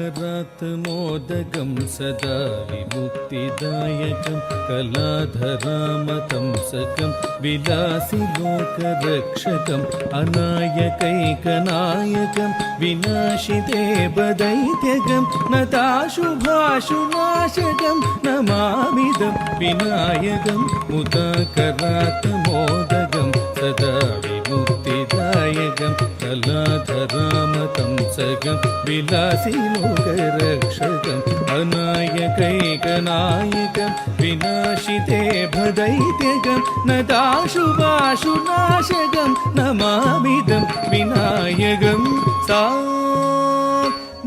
मुदाकरात्मोदकं सदा विमुक्तिदायकं कलाधरामतंसकं विलासिलोकरक्षकम् अनायकैकनायकं विनाशिदेवदैत्यकं नताशुभाशुनाशकं नमामिदं विनायकं मुदाकरात्मोदकं सदा विमुक्तिदायकं कलाधरामतंसकं विलासिलोकरक्षकम् अनायकैकनायकं विनाशिदेवदैत्यकं नताशुभाशुनाशकं नमामिदं विनायकं सा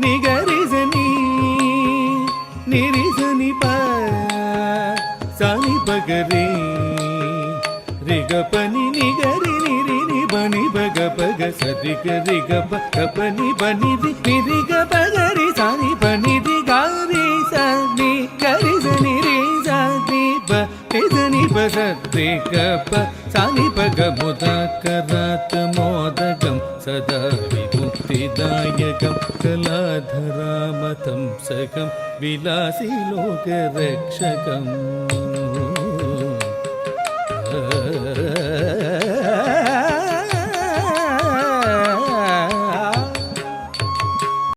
निगरिसनि निरिसनि प सानि पगरे रिगपनि निगरि निरि निबनि बग पग सरि गरि गप गपनि बनि निरि ग पगरि सानि बनि रि गारि सनि गरि सनि रि सनि प निधनि प सरि गप सानि पग मुदाकरात्मोदकं सदा विमुक्तिदायकं कलाधरामतंसकं विलासिलोकरक्षकम्